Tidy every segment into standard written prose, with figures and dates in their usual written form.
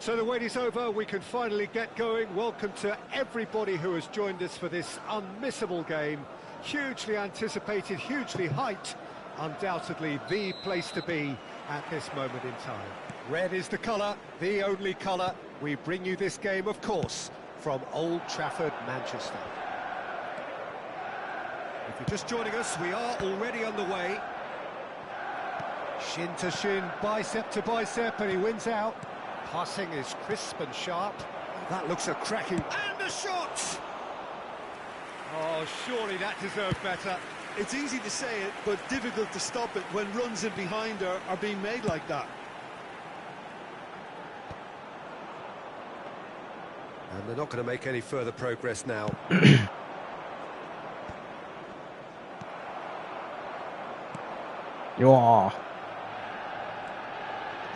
So the wait is over, we can finally get going. Welcome to everybody who has joined us for this unmissable game. Hugely anticipated, hugely hyped. Undoubtedly the place to be at this moment in time. Red is the colour, the only colour. We bring you this game, of course, from Old Trafford, Manchester. If you're just joining us, we are already underway. Shin to shin, bicep to bicep, and he wins out. Passing is crisp and sharp. That looks a cracking... And a shot! Oh, surely that deserved better. It's easy to say it, but difficult to stop it when runs in behind are being made like that. And they're not going to make any further progress now. Yeah.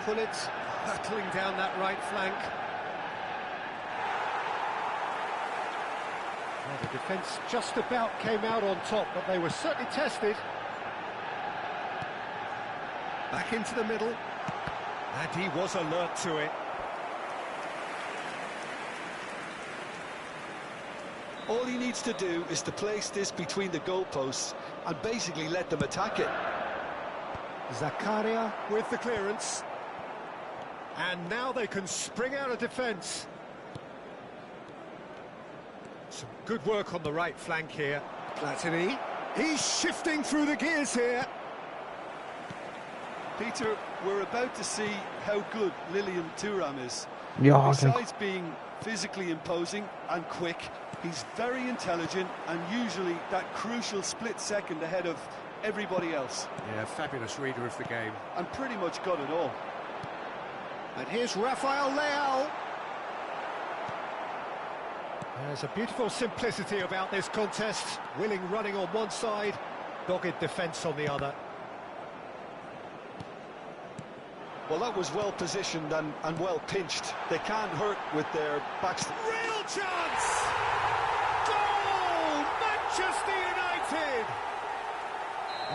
Pullet hurtling down that right flank. Well, the defence just about came out on top, but they were certainly tested. Back into the middle, and he was alert to it. All he needs to do is to place this between the goalposts and basically let them attack it. Zakaria with the clearance. And now they can spring out of defence. Some good work on the right flank here. Platini, he's shifting through the gears here. Peter, we're about to see how good Lilian Thuram is. Yeah, Besides being physically imposing and quick, he's very intelligent and usually that crucial split second ahead of everybody else. Yeah, fabulous reader of the game. And pretty much got it all. And here's Rafael Leao. There's a beautiful simplicity about this contest. Willing running on one side, dogged defence on the other. Well, that was well positioned and well pinched. They can't hurt with their backs. Real chance! Goal! Manchester United!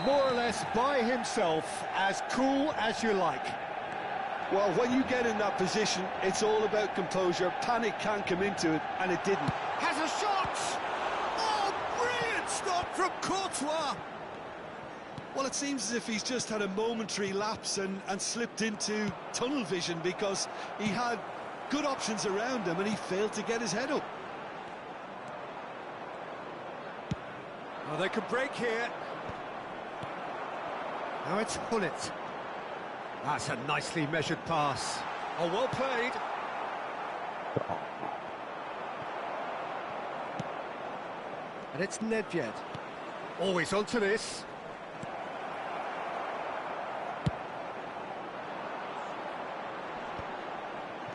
More or less by himself, as cool as you like. Well, when you get in that position, it's all about composure. Panic can't come into it, and it didn't. Has a shot! Oh, brilliant stop from Courtois! Well, it seems as if he's just had a momentary lapse and slipped into tunnel vision because he had good options around him and he failed to get his head up. Well, they could break here. Now it's Pullet. That's a nicely measured pass. Oh, well played. And it's Nedved. Always onto this.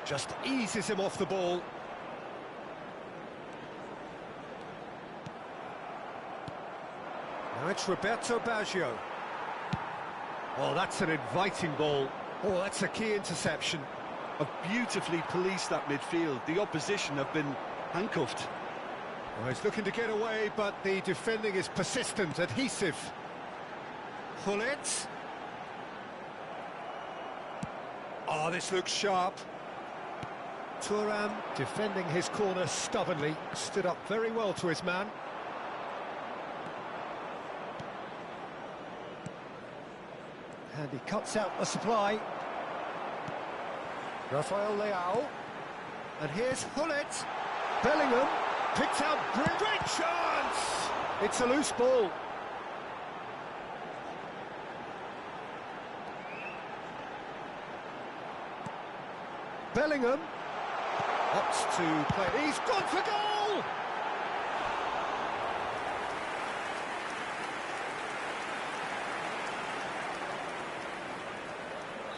Just eases him off the ball. Now it's Roberto Baggio. Oh, that's an inviting ball. Oh, that's a key interception. Have beautifully policed that midfield. The opposition have been handcuffed. Well, he's looking to get away, but the defending is persistent, adhesive. Pullet. Oh, this looks sharp. Thuram defending his corner stubbornly, stood up very well to his man. And he cuts out the supply. Rafael Leao. And here's Hullet. Bellingham picks out great chance! It's a loose ball. Bellingham opts to play. He's gone for goal!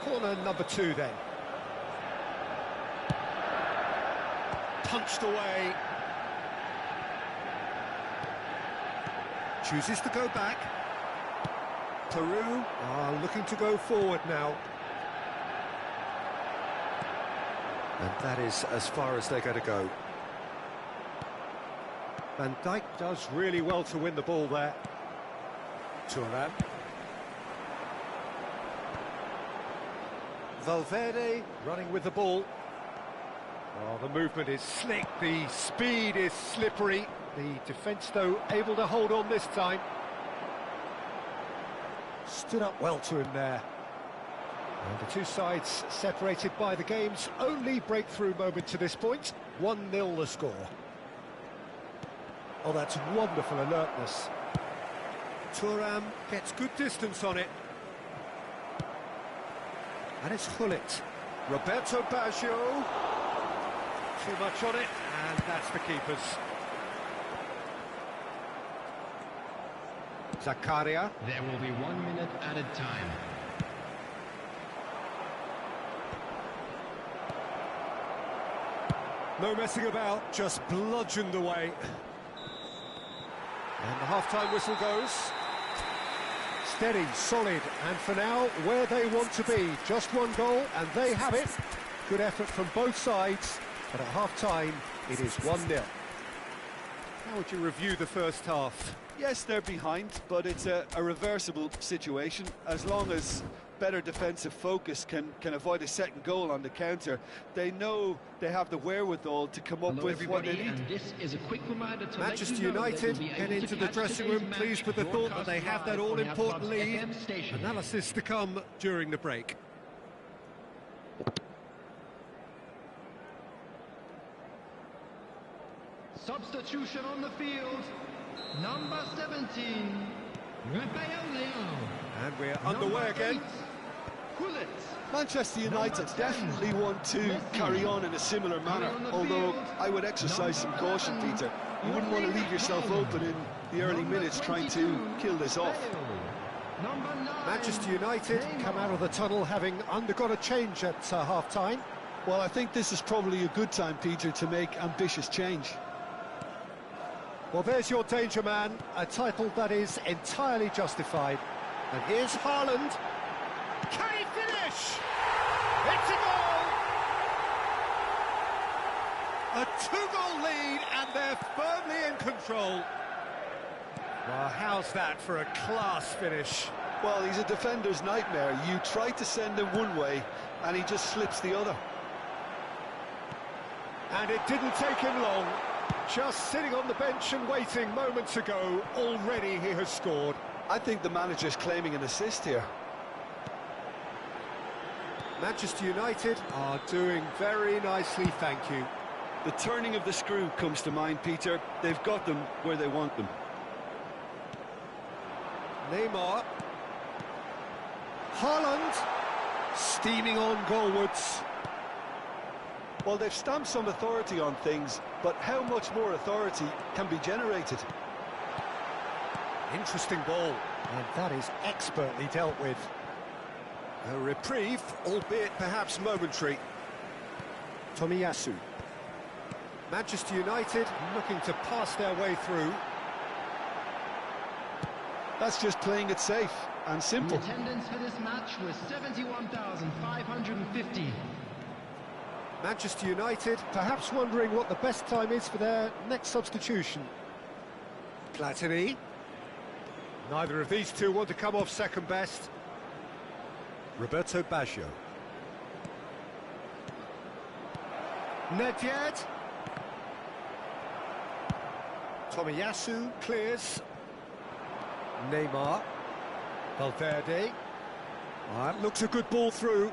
Corner number 2 then. Punched away. Chooses to go back. Peru are looking to go forward now. And that is as far as they're going to go. Van Dijk does really well to win the ball there. Thuram. Valverde running with the ball. Oh, the movement is slick, the speed is slippery. The defence, though, able to hold on this time. Stood up well to him there. And the two sides separated by the game's only breakthrough moment to this point. 1-0 the score. Oh, that's wonderful alertness. Thuram gets good distance on it. And it's Hullet. Roberto Baggio. Too much on it, and that's the keeper's. Zakaria. There will be 1 minute added time. No messing about, just bludgeoned away. And the half-time whistle goes. Steady, solid, and for now, where they want to be. Just one goal, and they have it. Good effort from both sides, but at half-time, it is 1-0. How would you review the first half? Yes, they're behind, but it's a reversible situation. As long as better defensive focus can avoid a second goal on the counter, they know they have the wherewithal to come up with what they need. And this is a quick reminder to Manchester United get into the dressing room pleased with the thought that they have that all-important lead. Analysis to come during the break. Substitution on the field. Number 17, Rafael Leão. And we're underway again. Hullet. Manchester United definitely want to carry on in a similar manner, although I would exercise some caution, Peter. You wouldn't want to leave yourself open in the early minutes trying to kill this off. Manchester United come out of the tunnel having undergone a change at half-time. Well, I think this is probably a good time, Peter, to make ambitious change. Well, there's your danger man, a title that is entirely justified. And here's Haaland. Can he finish? It's a goal! A two-goal lead, and they're firmly in control. Well, how's that for a class finish? Well, he's a defender's nightmare. You try to send him one way, and he just slips the other. And it didn't take him long. Just sitting on the bench and waiting moments ago, already he has scored. I think the manager's claiming an assist here. Manchester United are doing very nicely, thank you. The turning of the screw comes to mind, Peter. They've got them where they want them. Neymar. Haaland. Steaming on goalwards. Well, they've stamped some authority on things, but how much more authority can be generated? Interesting ball, and that is expertly dealt with. A reprieve, albeit perhaps momentary. Tomiyasu. Manchester United looking to pass their way through. That's just playing it safe and simple. The attendance for this match was 71,550. Manchester United perhaps wondering what the best time is for their next substitution. Platini. Neither of these two want to come off second best. Roberto Baggio. Nedved. Tomiyasu clears. Neymar. Valverde. That looks a good ball through.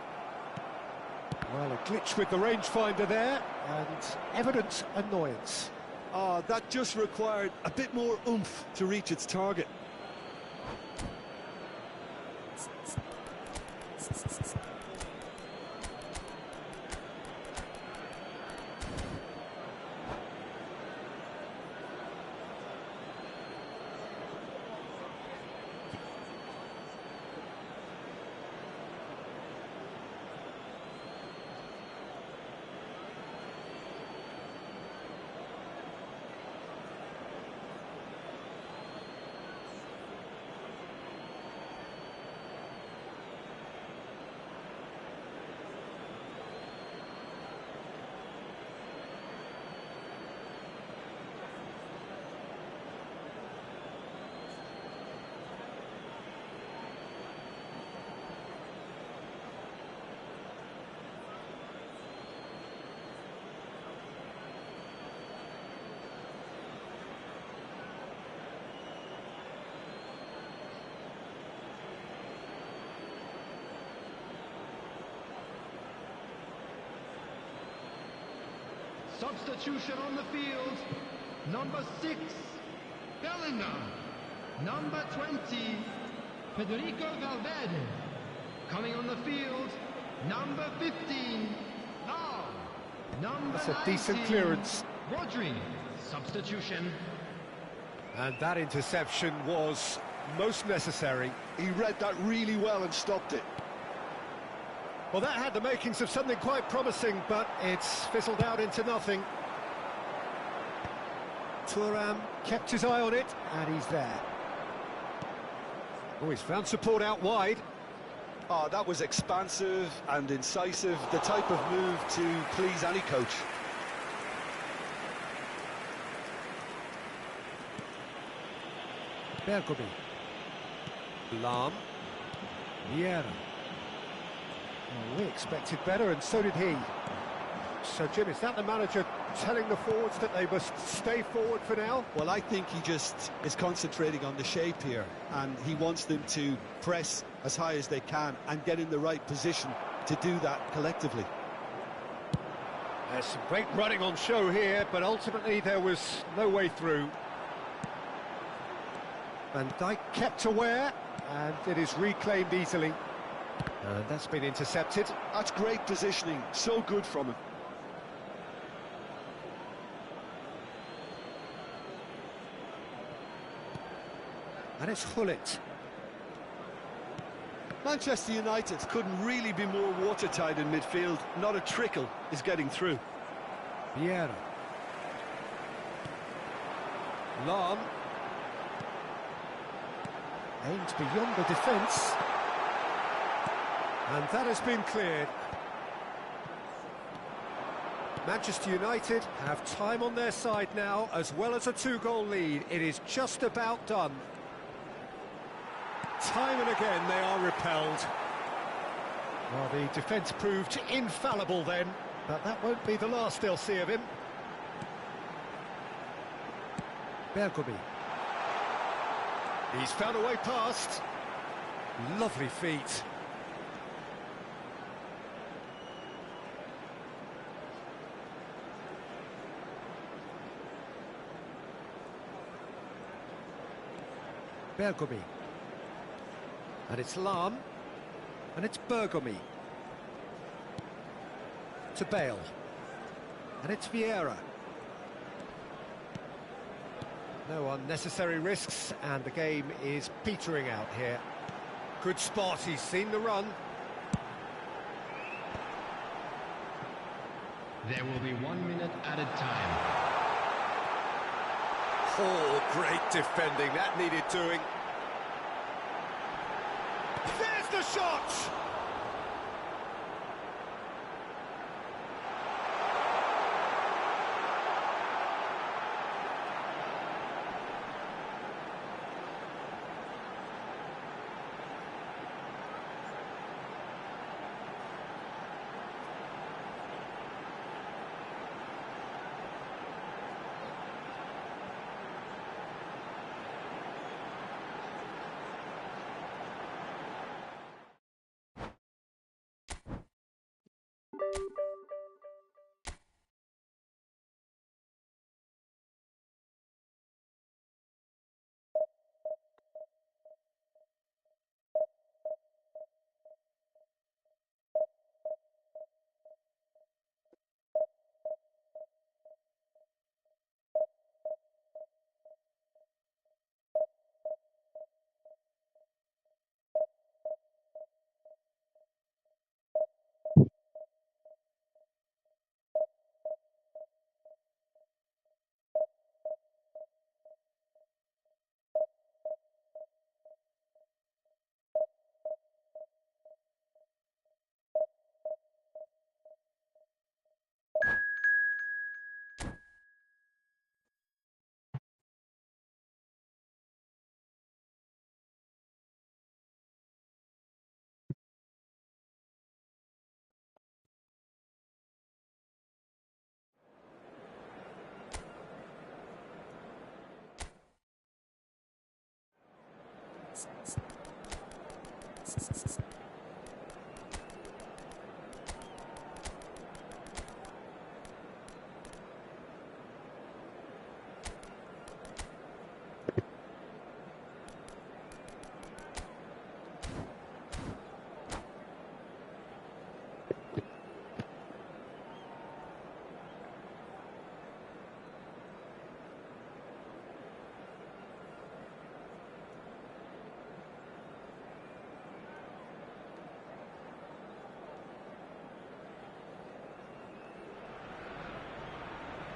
Well, a glitch with the rangefinder there, and evident annoyance. That just required a bit more oomph to reach its target. Substitution on the field. Number 6, Bellingham. Number 20, Federico Valverde. Coming on the field, number 15, Lau. Number That's a 19, decent clearance. Rodri. Substitution. And that interception was most necessary. He read that really well and stopped it. Well, that had the makings of something quite promising, but it's fizzled out into nothing. Thuram kept his eye on it, and he's there. Oh, he's found support out wide. Oh, that was expansive and incisive, the type of move to please any coach. Bergomi. Lahm. Vieira. Well, we expected better, and so did he. So, Jim, is that the manager telling the forwards that they must stay forward for now? Well, I think he just is concentrating on the shape here, and he wants them to press as high as they can and get in the right position to do that collectively. There's some great running on show here, but ultimately there was no way through. Van Dijk kept aware, and it is reclaimed easily. And that's been intercepted. That's great positioning, so good from him. And it's Hullet. Manchester United couldn't really be more watertight in midfield. Not a trickle is getting through. Vieira. Lahm. Aimed beyond the defence. And that has been cleared. Manchester United have time on their side now, as well as a 2-goal lead. It is just about done. Time and again they are repelled. Well, the defence proved infallible then, but that won't be the last they'll see of him. Bergomi. He's found a way past. Lovely feet. Bergomi. And it's Lahm. And it's Bergomi. To Bale. And it's Vieira. No unnecessary risks, and the game is petering out here. Good spot, he's seen the run. There will be 1 minute added time. Oh, great defending, that needed doing. There's the shot!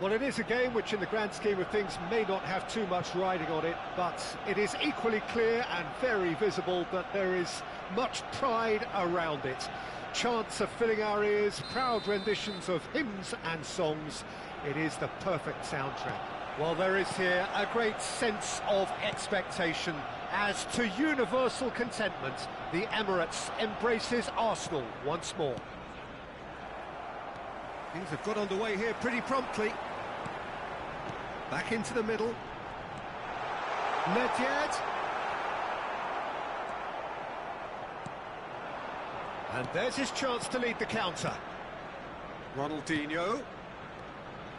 Well, it is a game which in the grand scheme of things may not have too much riding on it, but it is equally clear and very visible that there is much pride around it. Chants are filling our ears, proud renditions of hymns and songs. It is the perfect soundtrack. Well, there is here a great sense of expectation as to universal contentment. The Emirates embraces Arsenal once more. Things have got underway here pretty promptly. Back into the middle. Nedved. And there's his chance to lead the counter. Ronaldinho.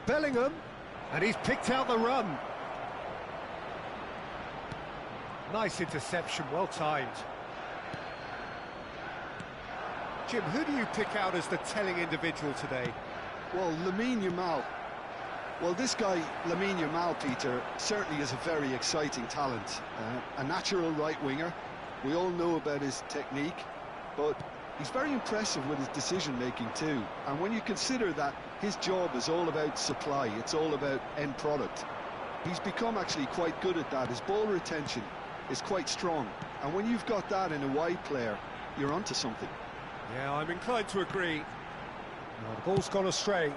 Bellingham. And he's picked out the run. Nice interception, well timed. Jim, who do you pick out as the telling individual today? Well, Lamine Yamal. Well, this guy, Lamine Yamal, Peter, certainly is a very exciting talent. A natural right winger. We all know about his technique, but he's very impressive with his decision-making too. And when you consider that his job is all about supply, it's all about end product, he's become actually quite good at that. His ball retention is quite strong. And when you've got that in a wide player, you're onto something. Yeah, I'm inclined to agree. Now, the ball's gone astray.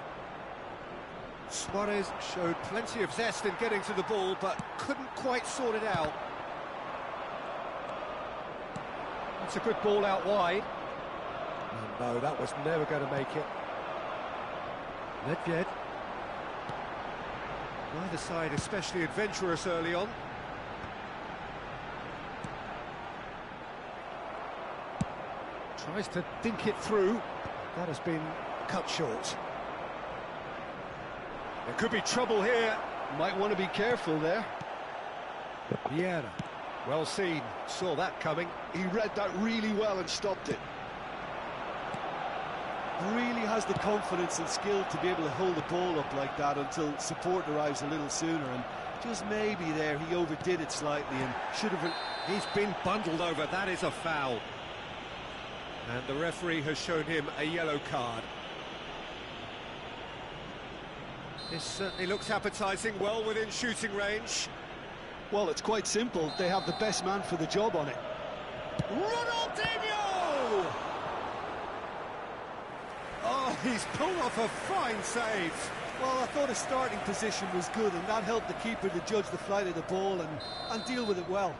Suarez showed plenty of zest in getting to the ball, but couldn't quite sort it out. That's a good ball out wide. Oh, no, that was never going to make it. Nedved. Neither side especially adventurous early on. Tries to dink it through. That has been cut short. There could be trouble here. Might want to be careful there. Vieira. Well seen. Saw that coming. He read that really well and stopped it. Really has the confidence and skill to be able to hold the ball up like that until support arrives a little sooner, and just maybe there he overdid it slightly and should have... He's been bundled over. That is a foul. And the referee has shown him a yellow card. This certainly looks appetising, well within shooting range. Well, it's quite simple. They have the best man for the job on it. Ronaldinho! Oh, he's pulled off a fine save. Well, I thought his starting position was good, and that helped the keeper to judge the flight of the ball and deal with it well.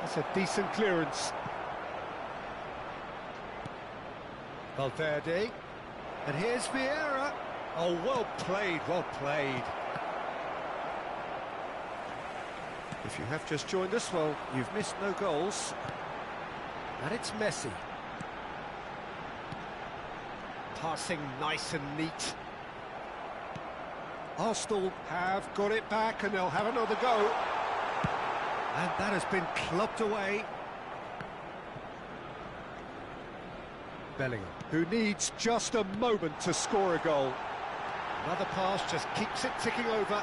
That's a decent clearance. Valverde. And here's Vieira. Oh, well played, well played. If you have just joined us, well, you've missed no goals. And it's Messi. Passing nice and neat. Arsenal have got it back and they'll have another go. And that has been clubbed away. Bellingham, who needs just a moment to score a goal. Another pass just keeps it ticking over.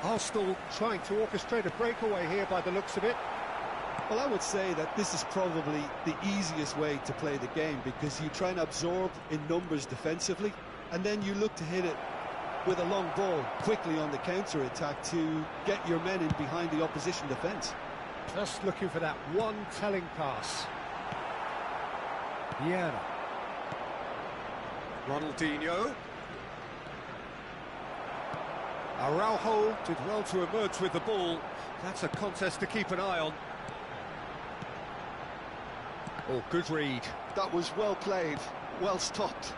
Arsenal trying to orchestrate a breakaway here by the looks of it. Well, I would say that this is probably the easiest way to play the game, because you try and absorb in numbers defensively, and then you look to hit it with a long ball quickly on the counter-attack to get your men in behind the opposition defence. Just looking for that one telling pass. Vieira. Ronaldinho. Araujo did well to emerge with the ball. That's a contest to keep an eye on. Oh, good read. That was well played, well stopped.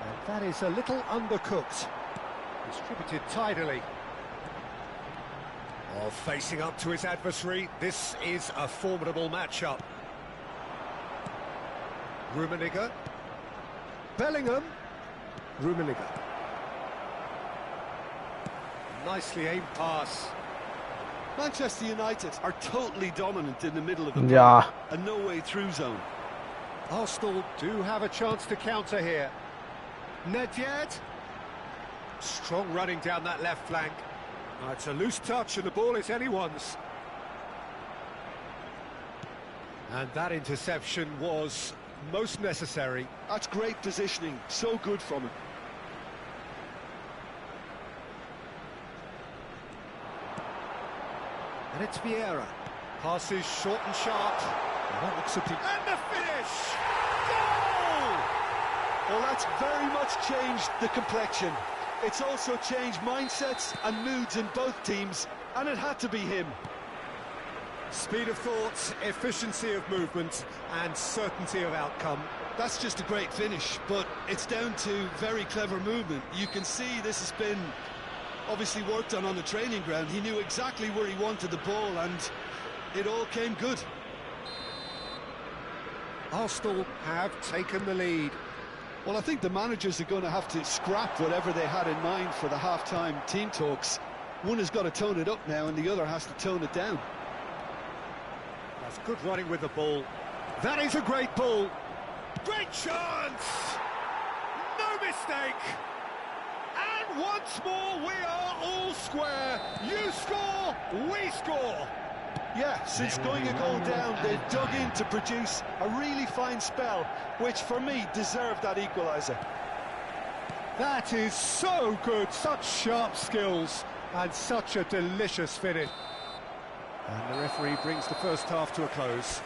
And that is a little undercooked. Distributed tidily. Oh, facing up to his adversary, this is a formidable matchup. Rummenigge. Bellingham. Rummenigge. Nicely aimed pass. Manchester United are totally dominant in the middle of the park. Yeah. A no-way through zone. Arsenal do have a chance to counter here. Nedved. Strong running down that left flank. It's a loose touch and the ball is anyone's. And that interception was most necessary. That's great positioning, so good from him. And it's Vieira. Passes short and sharp. And that looks and the finish! Goal! Well, that's very much changed the complexion. It's also changed mindsets and moods in both teams, and it had to be him. Speed of thought, efficiency of movement, and certainty of outcome. That's just a great finish, but it's down to very clever movement. You can see this has been obviously worked on the training ground. He knew exactly where he wanted the ball, and it all came good. Arsenal have taken the lead. Well, I think the managers are going to have to scrap whatever they had in mind for the half-time team talks. One has got to tone it up now, and the other has to tone it down. That's good running with the ball. That is a great ball. Great chance! No mistake! And once more, we are all square. You score, we score. Yeah, since going a goal down, they've dug in to produce a really fine spell, which for me deserved that equaliser. That is so good, such sharp skills, and such a delicious finish. And the referee brings the first half to a close.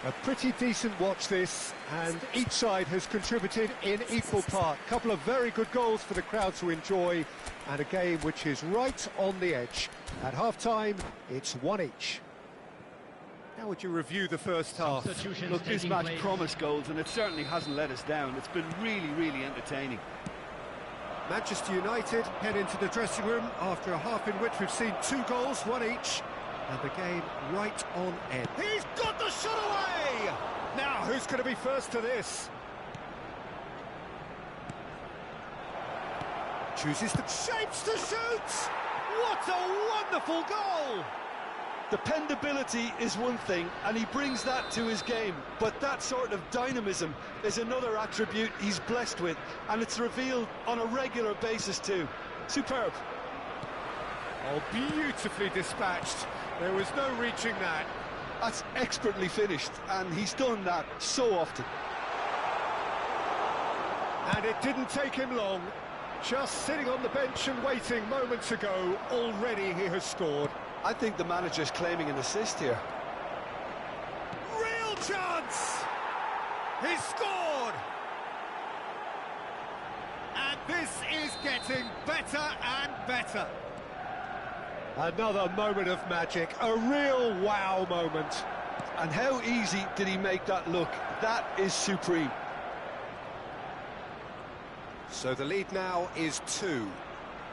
A pretty decent watch this, and each side has contributed in equal part. A couple of very good goals for the crowd to enjoy, and a game which is right on the edge. At half-time, it's 1 each. How would you review the first half? Look, this match promised goals, and it certainly hasn't let us down. It's been really, really entertaining. Manchester United head into the dressing room after a half in which we've seen 2 goals, 1 each, and the game right on end. He's got the shot away! Now, who's going to be first to this? Chooses the shapes to shoot! What a wonderful goal! Dependability is one thing, and he brings that to his game, but that sort of dynamism is another attribute he's blessed with, and it's revealed on a regular basis too. Superb. Oh, beautifully dispatched. There was no reaching that. That's expertly finished, and he's done that so often. And it didn't take him long. Just sitting on the bench and waiting moments ago, already he has scored. I think the manager's claiming an assist here. Real chance! He scored! And this is getting better and better. Another moment of magic, a real wow moment. And how easy did he make that look? That is supreme. So the lead now is 2.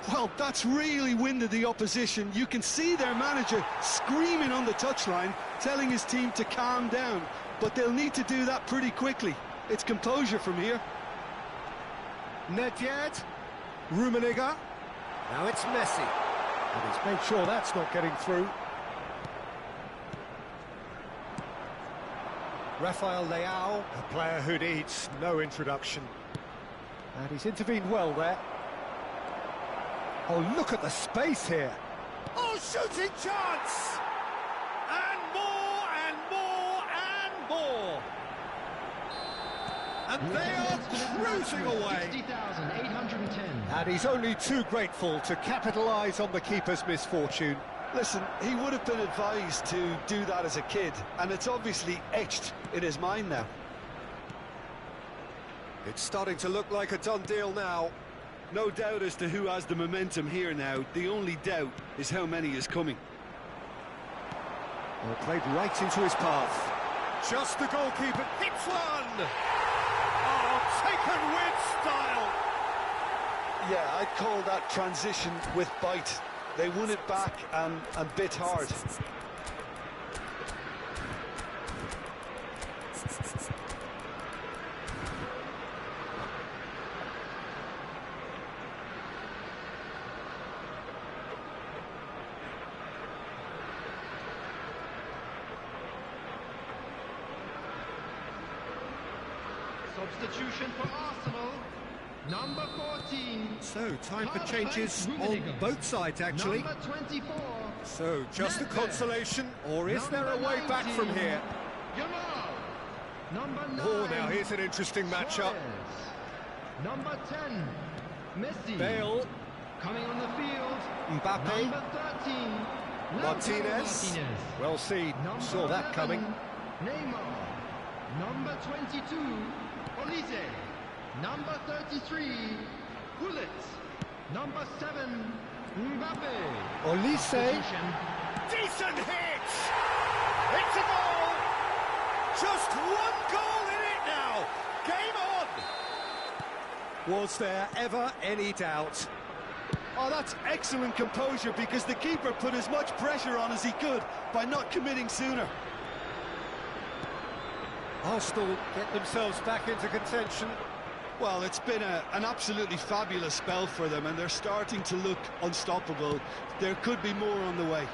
Well, that's really winded the opposition. You can see their manager screaming on the touchline, telling his team to calm down. But they'll need to do that pretty quickly. It's composure from here. Nedved, Rummenigge. Now it's Messi. And he's made sure that's not getting through. Rafael Leao, a player who needs no introduction. And he's intervened well there. Oh, look at the space here. Oh, shooting chance! And more, and more, and more. And they are cruising away. 60,810. And he's only too grateful to capitalise on the keeper's misfortune. Listen, he would have been advised to do that as a kid, and it's obviously etched in his mind now. It's starting to look like a done deal now. No doubt as to who has the momentum here now. The only doubt is how many is coming. Well, played right into his path. Just the goalkeeper hits one! Oh, taken with style! Yeah, I'd call that transition with bite. They won it back and bit hard. Substitution for Arsenal, number 14. So, time for changes on both sides, actually. Number 24. So, just a Nedved. consolation, or is there a way back from here? Yamal. Number 9. Oh, now here's an interesting matchup. Suarez. Number 10. Messi. Bale, Coming on the field. Mbappe, Number 13. Lautaro Martinez. Well seen, Number saw that 11, coming. Neymar. Number 22. Olise. Number 33. Gullit. Number 7. Mbappe. Olise, Substitution. decent hit! It's a goal! Just one goal in it now! Game on! Was there ever any doubt? Oh, that's excellent composure because the keeper put as much pressure on as he could by not committing sooner. Arsenal get themselves back into contention. Well, it's been an absolutely fabulous spell for them, and they're starting to look unstoppable. There could be more on the way.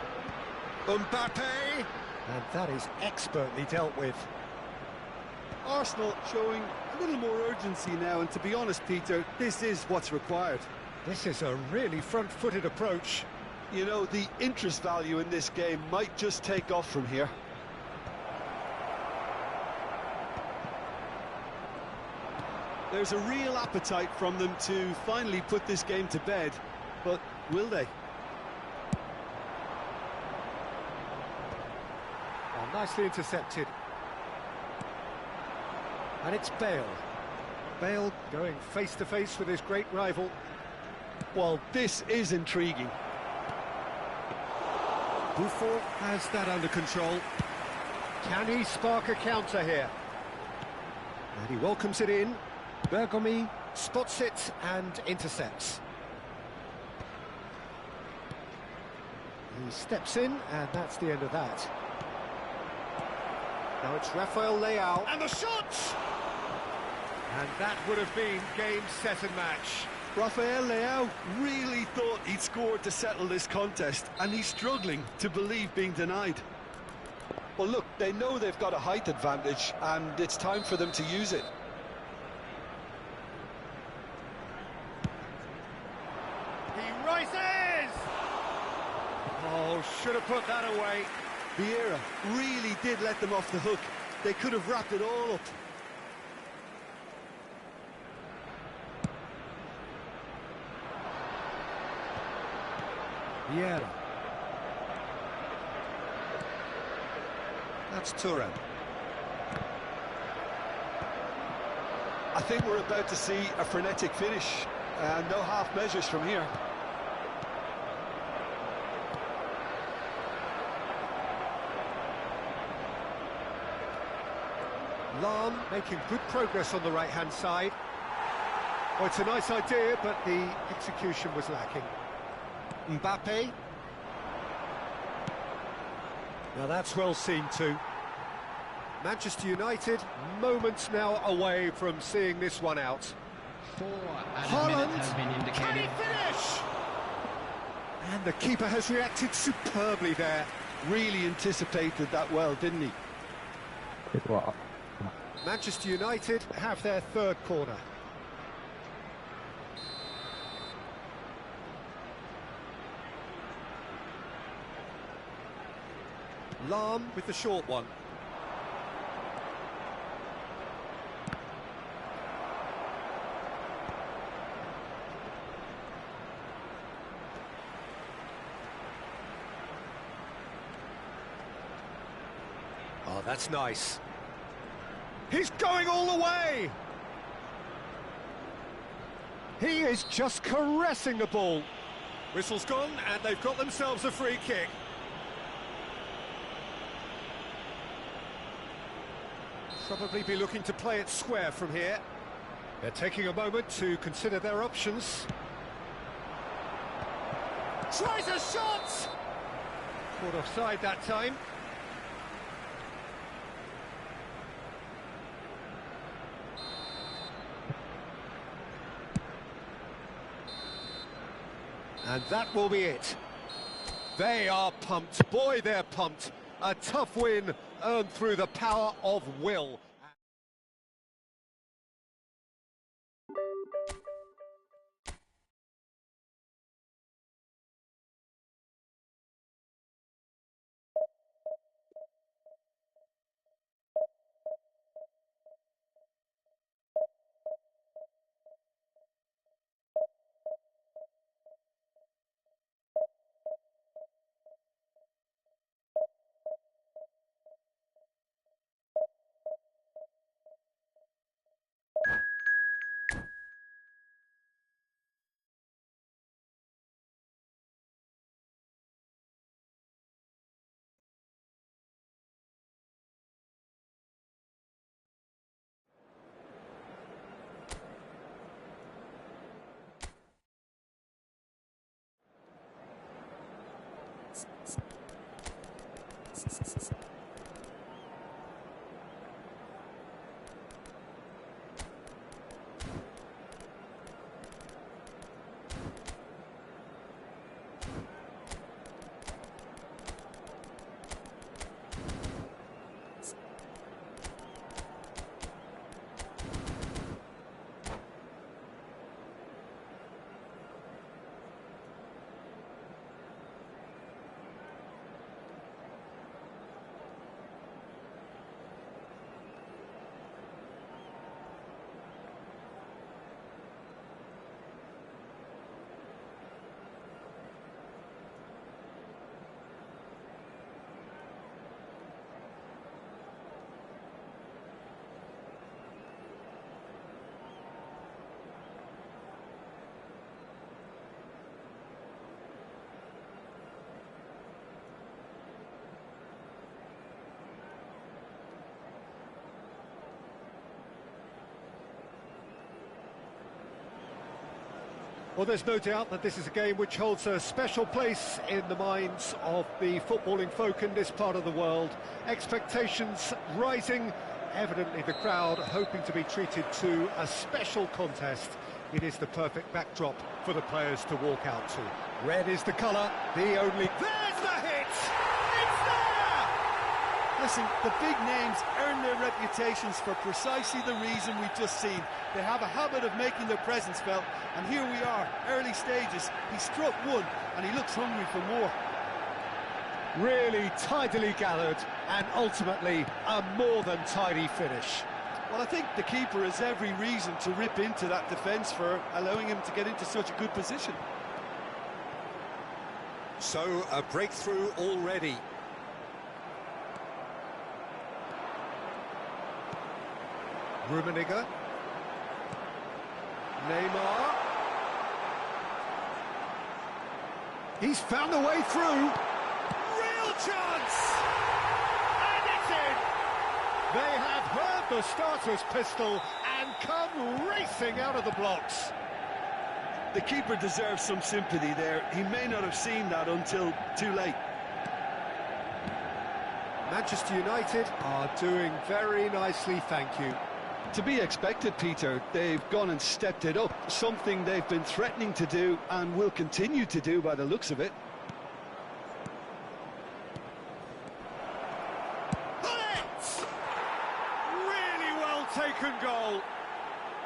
Mbappe! And that is expertly dealt with. Arsenal showing a little more urgency now, and to be honest, Peter, this is what's required. This is a really front-footed approach. You know, the interest value in this game might just take off from here. There's a real appetite from them to finally put this game to bed, but will they? Oh, nicely intercepted. And it's Bale. Bale going face-to-face with his great rival. Well, this is intriguing. Buffon has that under control. Can he spark a counter here? And he welcomes it in. Bergomi spots it and intercepts. He steps in, and that's the end of that. Now it's Rafael Leao. And the shot! And that would have been game, set and match. Rafael Leao really thought he'd scored to settle this contest, and he's struggling to believe being denied. Well, look, they know they've got a height advantage, and it's time for them to use it. He rises! Oh, should have put that away. Vieira really did let them off the hook. They could have wrapped it all up. Vieira. That's Turan. I think we're about to see a frenetic finish, and no half measures from here. Lahm making good progress on the right-hand side. Oh, it's a nice idea, but the execution was lacking. Mbappe. Now that's well seen too. Manchester United, moments now away from seeing this one out. 4 added Haaland, minutes have been can indicated. he finish? And the keeper has reacted superbly there. Really anticipated that well, didn't he? Manchester United have their third corner. Lahm with the short one. Oh, that's nice. He's going all the way! He is just caressing the ball. Whistle's gone, and they've got themselves a free kick. Probably be looking to play it square from here. They're taking a moment to consider their options. Tries a shot! Caught offside that time. And that will be it. They are pumped. Boy, they're pumped. A tough win earned through the power of will. Well, there's no doubt that this is a game which holds a special place in the minds of the footballing folk in this part of the world. Expectations rising, evidently the crowd hoping to be treated to a special contest. It is the perfect backdrop for the players to walk out to. Red is the colour, the only... There's the hit! It's there! Listen, the big names earn their reputations for precisely the reason we've just seen. They have a habit of making their presence felt, and here we are, early stages. He struck one, and he looks hungry for more. Really tidily gathered, and ultimately a more than tidy finish. Well, I think the keeper has every reason to rip into that defence for allowing him to get into such a good position. So, a breakthrough already. Rummenigge. Neymar. He's found a way through. Real chance! And it's in! They have heard the starter's pistol and come racing out of the blocks. The keeper deserves some sympathy there. He may not have seen that until too late. Manchester United are doing very nicely, thank you. To be expected, Peter. They've gone and stepped it up, something they've been threatening to do and will continue to do by the looks of it. Bullets! Really well taken goal.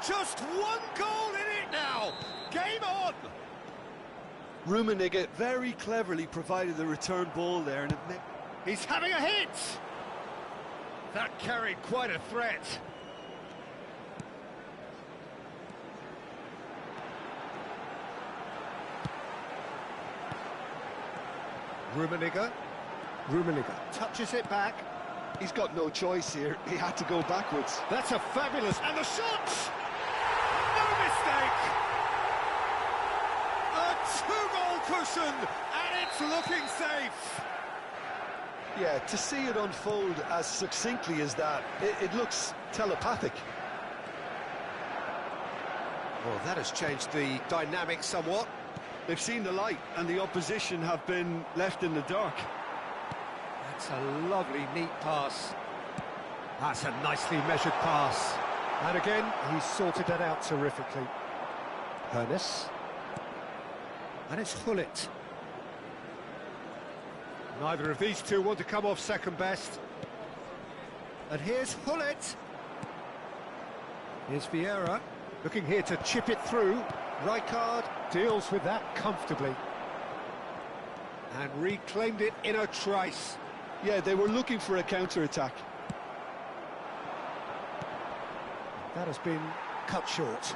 Just one goal in it now. Game on! Rummenigge very cleverly provided the return ball there, and He's having a hit! That carried quite a threat. Rummenigge touches it back. He's got no choice here. He had to go backwards. That's a fabulous... And the shot! No mistake! A two-goal cushion, and it's looking safe. Yeah, to see it unfold as succinctly as that, it looks telepathic. Well, that has changed the dynamic somewhat. They've seen the light, and the opposition have been left in the dark. That's a lovely, neat pass. That's a nicely measured pass. And again, he's sorted that out terrifically. Hernes. And it's Hullet. Neither of these two want to come off second best. And here's Hullet. Here's Vieira, looking here to chip it through. Rijkaard deals with that comfortably. And reclaimed it in a trice. Yeah, they were looking for a counter-attack. That has been cut short.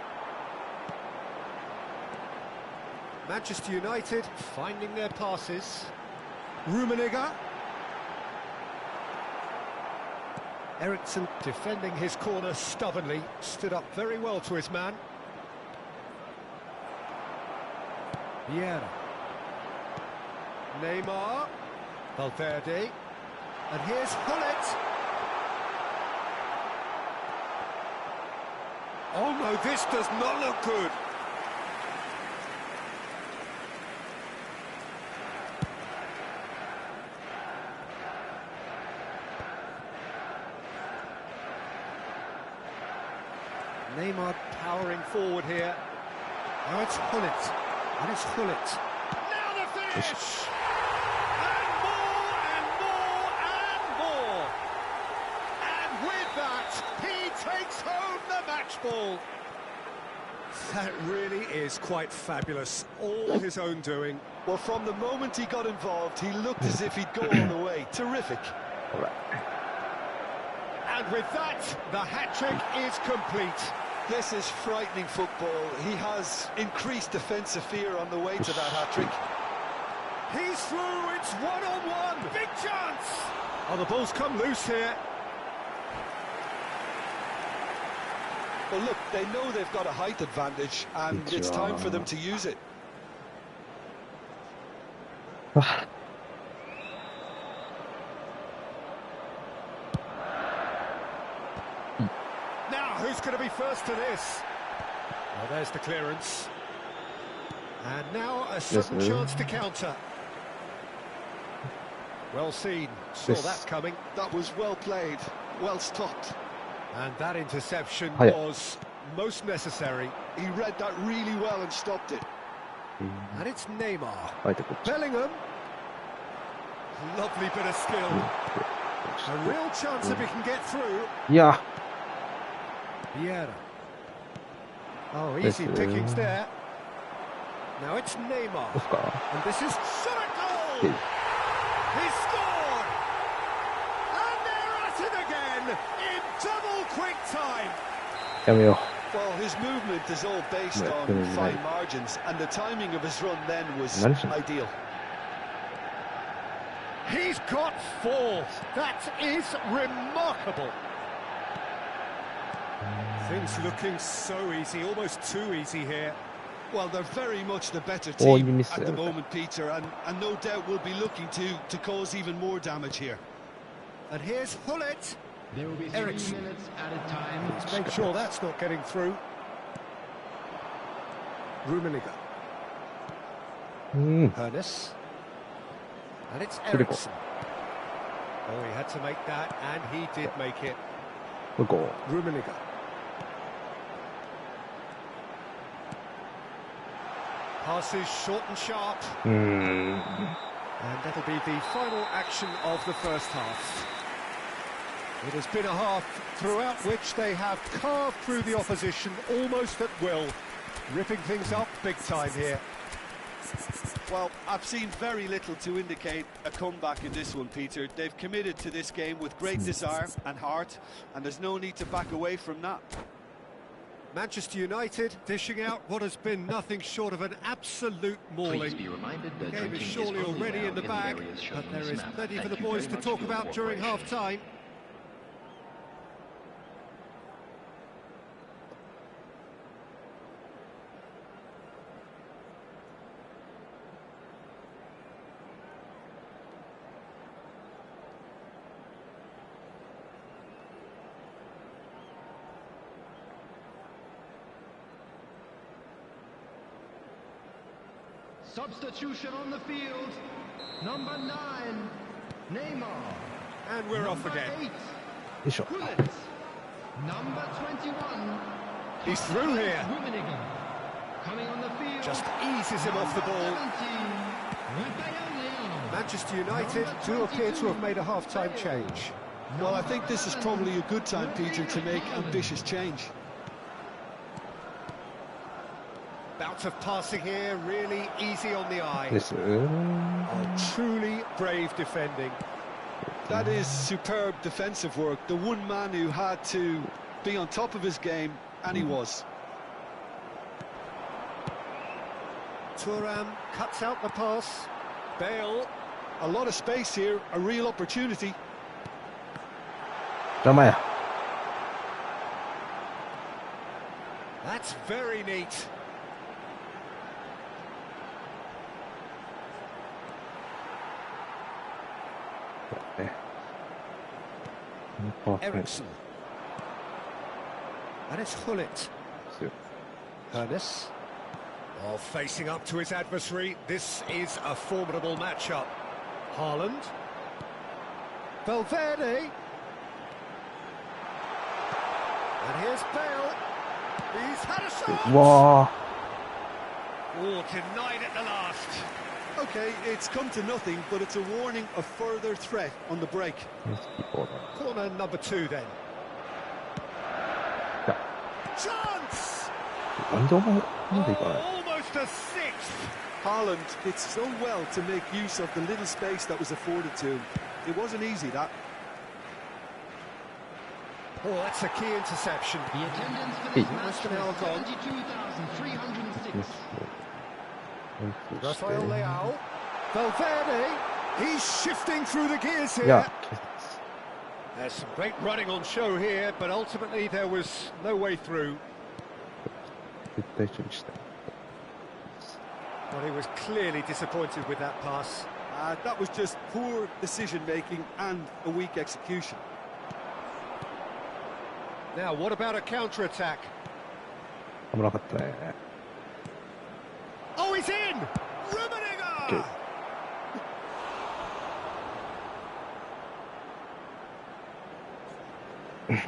Manchester United finding their passes. Rummenigge. Eriksson defending his corner stubbornly, stood up very well to his man. Vieira. Neymar. Valverde. And here's Hullet. Oh no, this does not look good. Neymar powering forward here. Now it's Hullet. And it's Hullet. Now the finish! And more and more and more. And with that, he takes home the match ball. That really is quite fabulous. All his own doing. Well, from the moment he got involved, he looked as if he'd go all the way. Terrific. All right. And with that, the hat-trick is complete. This is frightening football. He has increased defensive fear on the way to that hat-trick. He's through, it's one-on-one. Big chance. Oh, the ball's come loose here. Well, look, they know they've got a height advantage, and it's time for them to use it. Now, who's going to be first to this? Well, there's the clearance. And now a sudden chance to counter. Well seen, saw that coming. That was well played, well stopped. And that interception was most necessary. He read that really well and stopped it. And it's Neymar. Bellingham. Lovely bit of skill. A real chance if he can get through. Yeah. Vieira. Oh, easy pickings there. Now it's Neymar. And this is shot at goal! He scored! And they're at it again in double quick time. Well, his movement is all based on fine margins, and the timing of his run then was ideal. He's got 4. That is remarkable. Things looking so easy, almost too easy here. Well, they're very much the better team at the moment, Peter, and no doubt will be looking to cause even more damage here. And here's Hullet. There will be 3 minutes at a time. Let's make sure that's not getting through. Rummenigge. Ernest. And it's Eriksson. Oh, he had to make that, and he did make it. Rummenigge. Passes short and sharp. And that'll be the final action of the first half. It has been a half throughout which they have carved through the opposition almost at will, ripping things up big time here. Well, I've seen very little to indicate a comeback in this one, Peter. They've committed to this game with great desire and heart, and there's no need to back away from that. Manchester United dishing out what has been nothing short of an absolute mauling. The game is surely already in the bag, but there is plenty for the boys to talk about during half-time. Substitution on the field. Number 9, Neymar. And we're off again. 8, Hullet. Number 21. He's through here. Rummenigge. Coming on the field. Just eases him off the ball. 17, Manchester United do appear to have made a half-time change. Well, I think this is probably a good time, Peter, to make ambitious change. Bout of passing here, really easy on the eye. Oh, truly brave defending. That is superb defensive work. The one man who had to be on top of his game, and he was. Thuram cuts out the pass. Bale. A lot of space here, a real opportunity. That's very neat. Eriksson. And it's Hullet. Ernest. Oh, facing up to his adversary. This is a formidable matchup. Haaland. Valverde. And here's Bale. He's had a shot! うわ Oh, denied at the last. Okay, it's come to nothing, but it's a warning of further threat on the break. ー、ナイスキーパーだ。 Corner number 2 then. いや、 Chance! なんでお前、なんで Oh, いかない almost a sixth. Haaland did so well to make use of the little space that was afforded to him. It wasn't easy, that. Oh, that's a key interception. The attendance for Hey. this match Almost an hour was gone. 72,306. そして Rafael Leao. Valverde. He's shifting through the gears い here. や、 There's some great running on show here, but ultimately there was no way through. 絶対処理したい。 Well, he was clearly disappointed with that pass. That was just poor decision-making and a weak execution. Now, what about a counter-attack? 危なかったね。 Oh, he's in! Rummenigge! Okay.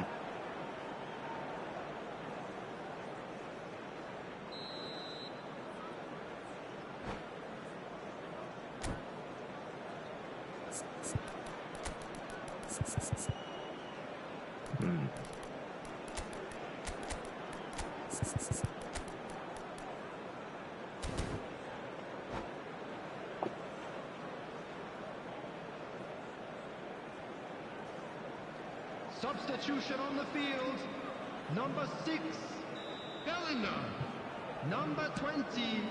Substitution on the field. Number 6, Bellingham. Number 20,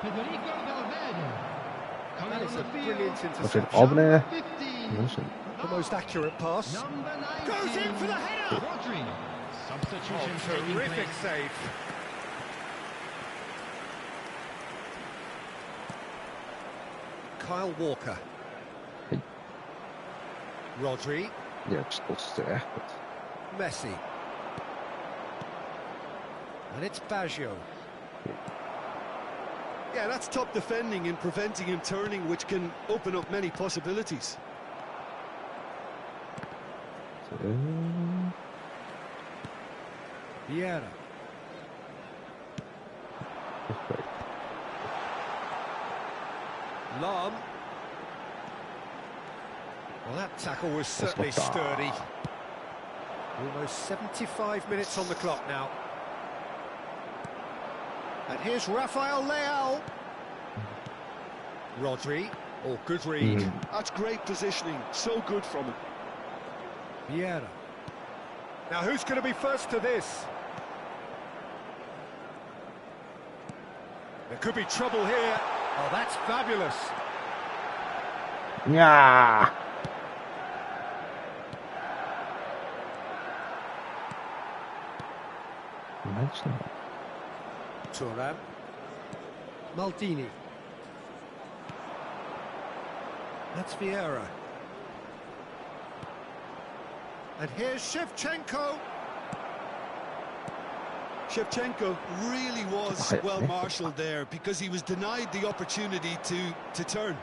Federico Valverde. Coming That is on a the field. brilliant 危 interception. ね Number え。 15, 何してんの The most accurate pass. Number 19, Goes in for the header! Rodri. Substitution Oh, taking terrific place. save. Kyle Walker. Hey. Rodri. いや、ちょっと落ちてね。 Messi. And it's Baggio. Yeah, that's top defending and preventing him turning, which can open up many possibilities. それ Vieira. Lam. Well, that tackle was certainly sturdy. Almost 75 minutes on the clock now. And here's Rafael Leao. Rodri. Oh, good read. That's great positioning, so good from him. Vieira. Now, who's going to be first to this? There could be trouble here. Oh, that's fabulous. いや ー。何してんの Thuram. Maldini. That's Vieira. And here's Shevchenko. Shevchenko really was well marshalled there because he was denied the opportunity to turn.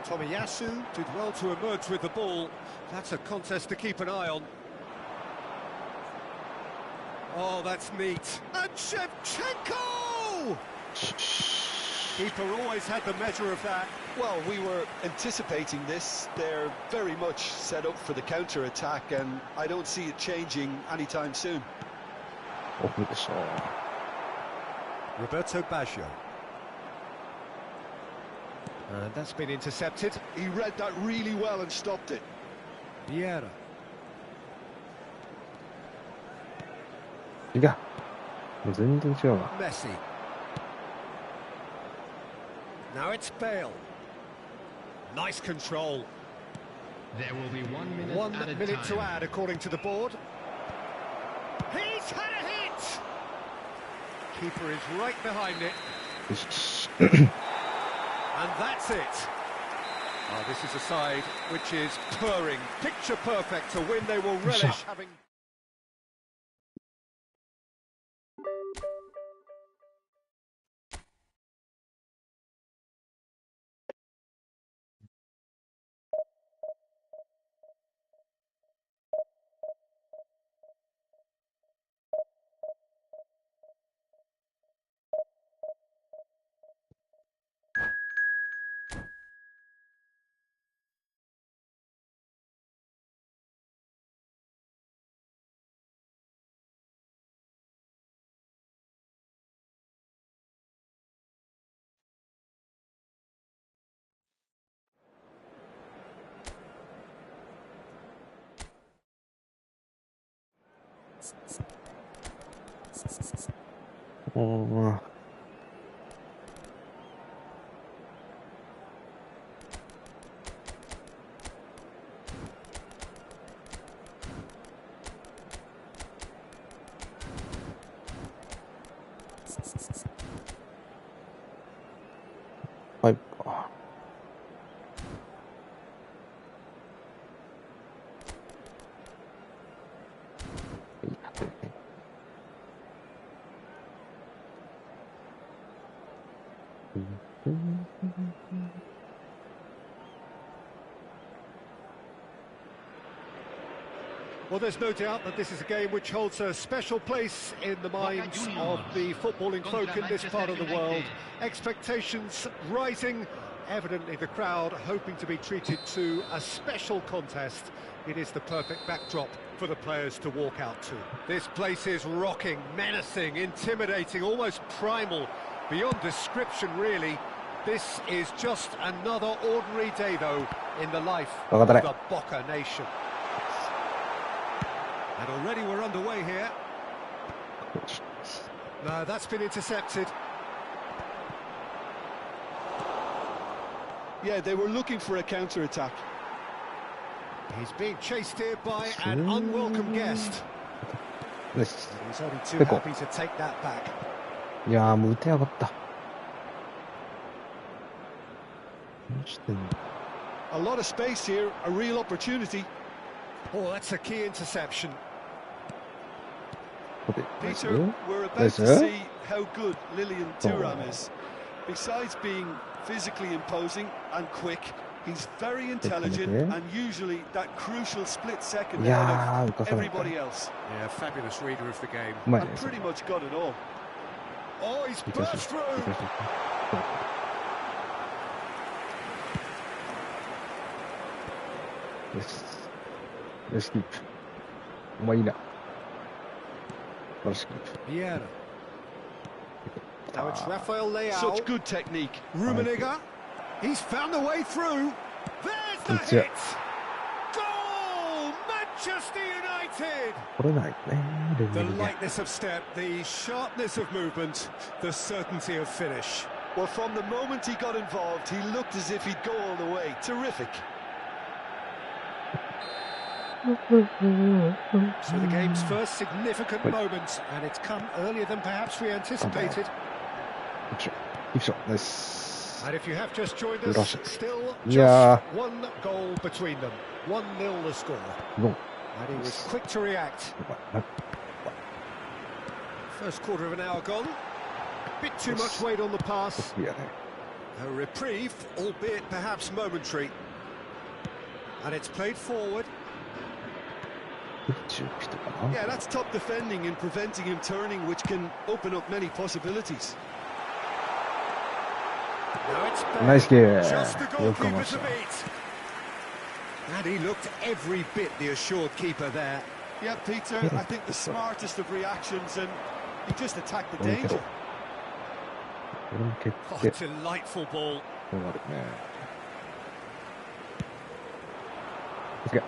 Tomiyasu did well to emerge with the ball. That's a contest to keep an eye on. Oh, that's neat. And Shevchenko! Keeper always had the measure of that. Well, we were anticipating this. They're very much set up for the counter-attack, and I don't see it changing anytime soon. オフでしょ。 Roberto Baggio. And that's been intercepted. He read that really well and stopped it. Vieira. いや、もう全然違うわ。 Messi. Now it's Bale. Nice control. There will be 1 minute 1 added minute time. to add, according to the board. He's had a hit! Keeper is right behind it. よし。 And that's it. Oh, this is a side which is purring, picture perfect to win. They will relish having... はい。Well, there's no doubt that this is a game which holds a special place in the minds of the footballing folk in this part of the world. Expectations rising, evidently the crowd hoping to be treated to a special contest. It is the perfect backdrop for the players to walk out to. This place is rocking, menacing, intimidating, almost primal, beyond description really. This is just another ordinary day though in the life of the Boca nation. And already we're underway here. No, that's been intercepted. Yeah, they were looking for a counter-attack. He's being chased here by an unwelcome guest. He's only too happy to take that back. いやー、もう打てやがった。何してんの? A lot of space here, a real opportunity. Oh, that's a key interception. Peter, we're about to see how good Lilian Thuram is. Besides being physically imposing and quick, he's very intelligent and usually that crucial split second ahead of everybody else. Yeah, fabulous reader of the game. And pretty much got it all. Oh, he's burst through! Let's keep. お前いいな。Let's keep. Vieira. Now it's Rafael Leao. Such good technique. Rummenigge. He's found the way through. There's the hit! Goal! Manchester United! The lightness of step, the sharpness of movement, the certainty of finish. Well, from the moment he got involved, he looked as if he'd go all the way. Terrific. So the game's first significant moment, and it's come earlier than perhaps we anticipated. And if you have just joined us, still just one goal between them. 1-0 the score. And he was quick to react. First quarter of an hour gone. Bit too much weight on the pass. A reprieve, albeit perhaps momentary. And it's played forward. Yeah, that's top defending and preventing him turning, which can open up many possibilities. Nice game. Just the goalkeeper to beat. And he looked every bit the assured keeper there. Yeah, Peter, I think the smartest of reactions, and he just attacked the danger. Oh, delightful ball. Let's go.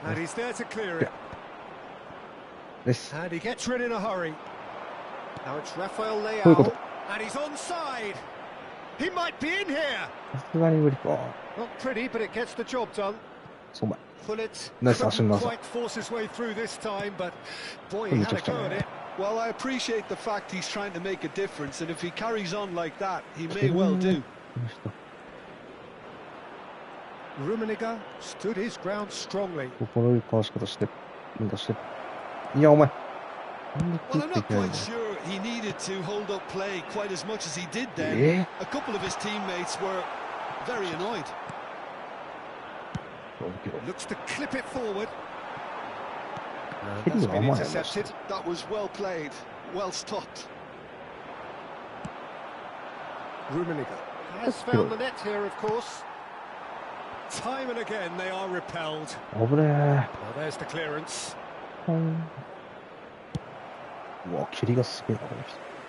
And he's there to clear it. And he gets rid in a hurry. Now it's Rafael Leao. And he's onside. He might be in here. Not pretty, but it gets the job done. Pullet couldn't quite force his way through this time, but boy, he had a go at it. Well, I appreciate the fact he's trying to make a difference, and if he carries on like that, he may well do. Rummenigge stood his ground strongly. Well, I'm not quite sure he needed to hold up play quite as much as he did then. A couple of his teammates were very annoyed. Looks to clip it forward. That's been intercepted. That was well played, well stopped. Rummenigge has found the net here, of course. Time and again they are repelled. Well, there's the clearance.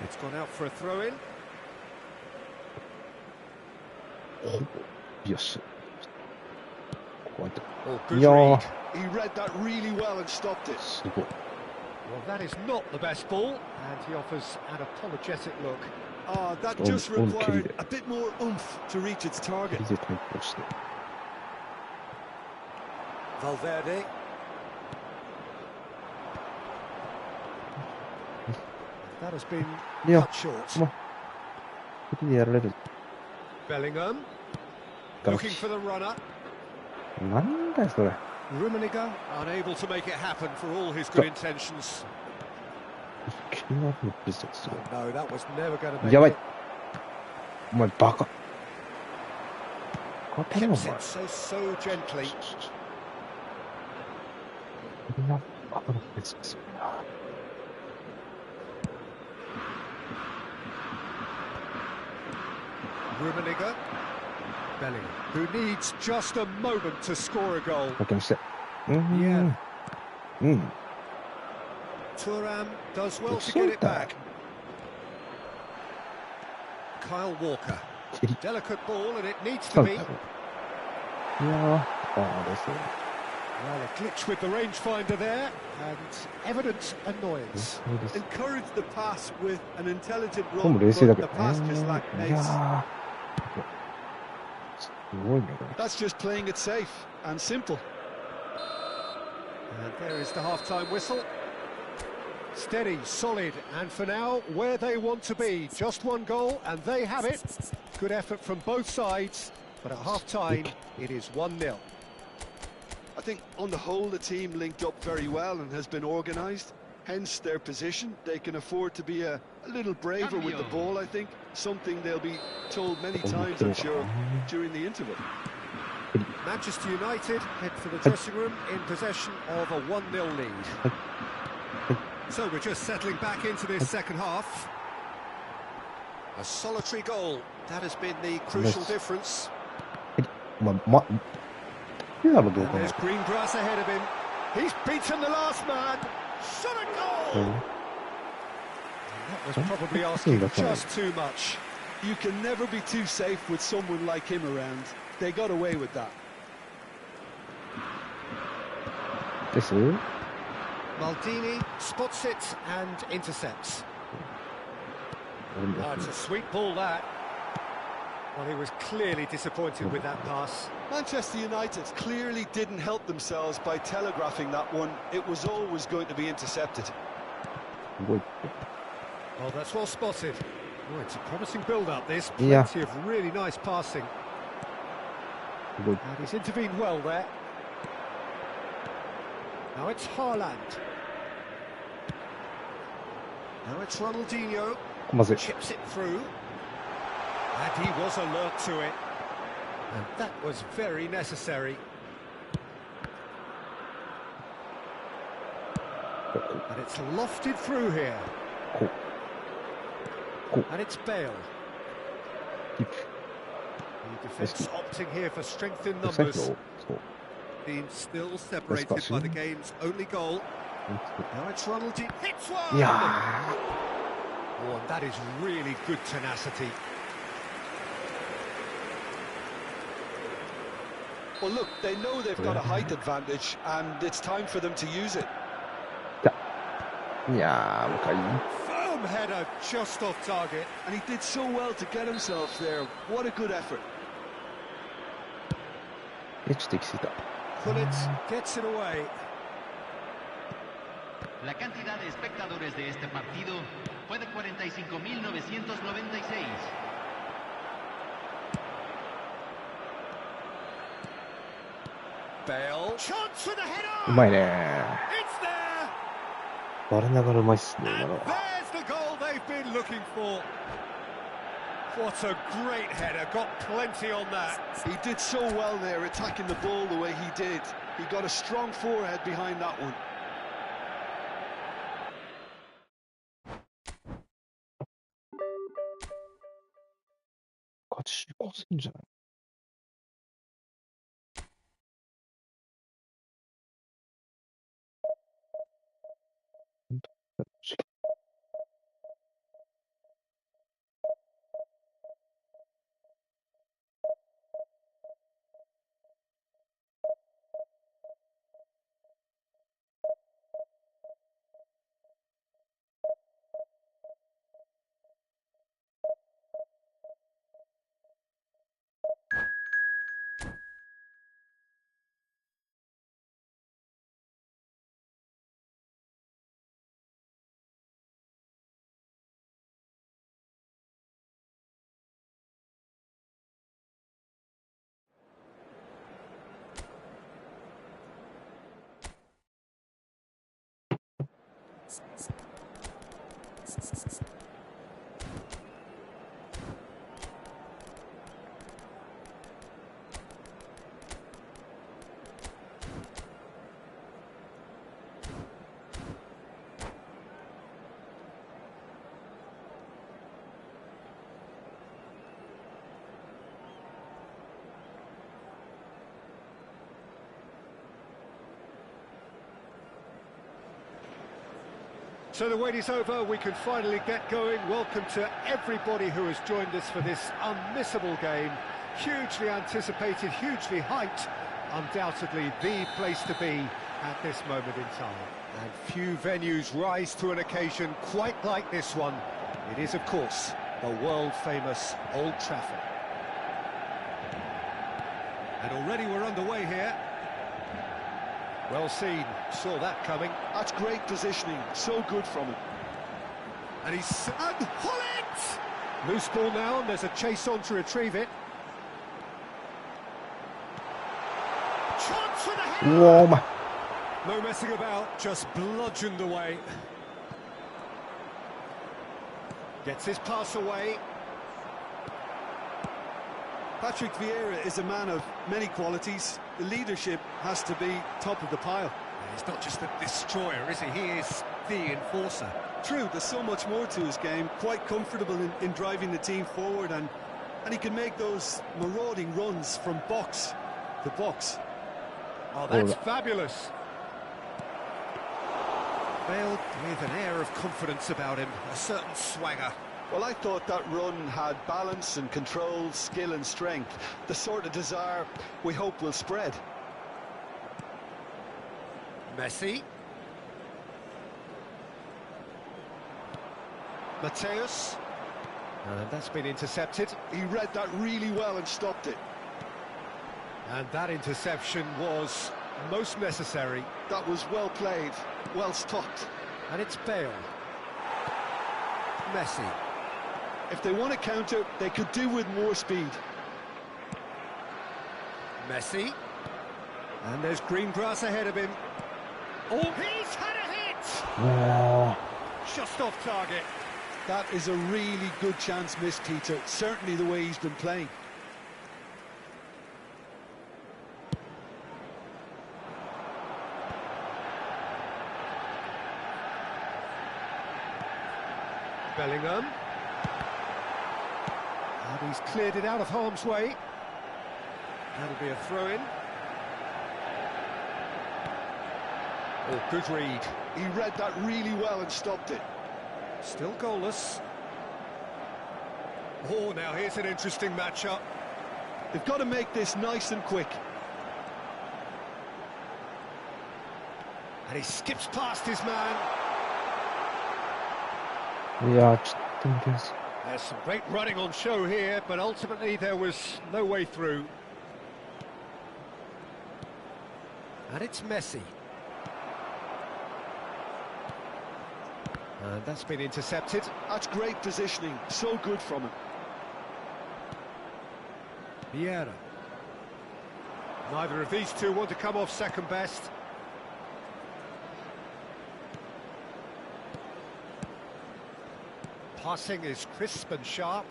It's gone out for a throw-in. Oh, い good や read. ー、 He read that really well and stopped it. すごい。 Well, that is not the best ball, and he offers an apologetic look. Oh, that On- just on required kill. a bit more oomph to reach its target. リで対抗して。 Valverde. That has been いや、 cut short. ま、リでやられる。 Bellingham ガ looking キ。 for the runner. なんだよ、それ。 Rummenigge unable to make it happen for all his good intentions. 気になるのビジネスすごい。 No, that was never going to make やばい。 it. お前、バカ。当たりお Keeps 前。 it so gently. 気になるバカのビジネスすごいな。 Rummenigge. Bellingham, who needs just a moment to score a goal. 負けまして。Yeah. うん。 Thuram does well to It's get it so back. Kyle Walker. 蹴り。 Delicate ball, and it needs な to ん be. だよ。いやー、ああですよ。 Well, a glitch with the rangefinder there, and evident annoyance. そうです。 Encourage the pass with an intelligent ここも run, 冷静だ but け the ど pass ね。 just lacked いや pace. ー、すごいね、これ。 That's just playing it safe and simple. And there is the half-time whistle. Steady, solid, and for now, where they want to be. Just one goal, and they have it. Good effort from both sides, but at half-time, it is 1-0. I think on the whole the team linked up very well and has been organised, hence their position. They can afford to be a little braver with the ball, I think, something they'll be told many times, I'm sure, during the interval. Manchester United head for the dressing room in possession of a 1-0 lead. So we're just settling back into this second half. A solitary goal, that has been the crucial difference. お前、いいだろ、どう And 考え there's て green grass ahead of him. He's beaten the last man. Shot a goal! も。 That was probably asking just too much. You can never be too safe with someone like him around. They got away with that. です。 Maldini spots it and intercepts. It's a sweet ball, that. Well, he was clearly disappointed with that pass. Manchester United clearly didn't help themselves by telegraphing that one. It was always going to be intercepted. すごい。 Oh, that's well spotted. Oh, it's a promising build-up, this. Yeah. Plenty of really nice passing. すごい。 And he's intervened well there. Now it's Haaland. Now it's Ronaldinho. まずい。 Chips it through. And he was alert to it. And that was very necessary. And it's lofted through here. And it's Bale. Keep. The defence opting here for strength in 最初、 numbers. そう。 Being still separated by the game's only goal. Now it's Ronaldinho. Hits one! いや Oh, and that is really good tenacity. Well, look, they know they've got a height advantage, and it's time for them to use it. ー、いやー、もう一回。 Firm header just off target. And he did so well to get himself there. What a good effort. ちょっと行き過ぎた。 Pullet gets it away. La cantidad de espectadores de este partido fue de 45.996. Bale. Chance for the う header! まいね。 It's there! 我ながらうまいっすね、今 And のは。 there's the goal they've been looking for. What a great header, got plenty on that. He did so well there, attacking the ball the way he did. He got a strong forehead behind that one. 勝ち越せんじゃない？本当に So the wait is over, we can finally get going. Welcome to everybody who has joined us for this unmissable game. Hugely anticipated, hugely hyped, undoubtedly the place to be at this moment in time. And few venues rise to an occasion quite like this one. It is, of course, the world-famous Old Trafford. And already we're underway here. Well seen, saw that coming. That's great positioning, so good from him. And he's... and Hullet! Loose ball now, and there's a chase on to retrieve it. Chance for the header! Whoa, my. No messing about, just bludgeoned away. Gets his pass away. Patrick Vieira is a man of many qualities. The leadership has to be top of the pile. He's not just a destroyer, is he? He is the enforcer. True, there's so much more to his game. Quite comfortable in driving the team forward, and he can make those marauding runs from box to box. Oh, that's fabulous. Bale with an air of confidence about him, a certain swagger. Well, I thought that run had balance and control, skill and strength. The sort of desire we hope will spread. Messi. Mateus. And that's been intercepted. He read that really well and stopped it. And that interception was most necessary. That was well played, well stopped. And it's Bale. Messi. If they want to counter, they could do with more speed. Messi. And there's green grass ahead of him. Oh, he's had a hit! Just off target. That is a really good chance missed, Peter. Certainly the way he's been playing. Bellingham. And he's cleared it out of harm's way. That'll be a throw-in. Oh, good read. He read that really well and stopped it. Still goalless. Oh, now here's an interesting matchup. They've got to make this nice and quick. And he skips past his man. Yeah, just think this. There's some great running on show here, but ultimately there was no way through. And it's Messi. And that's been intercepted. That's great positioning, so good from him. Vieira. Neither of these two want to come off second best. Passing is crisp and sharp.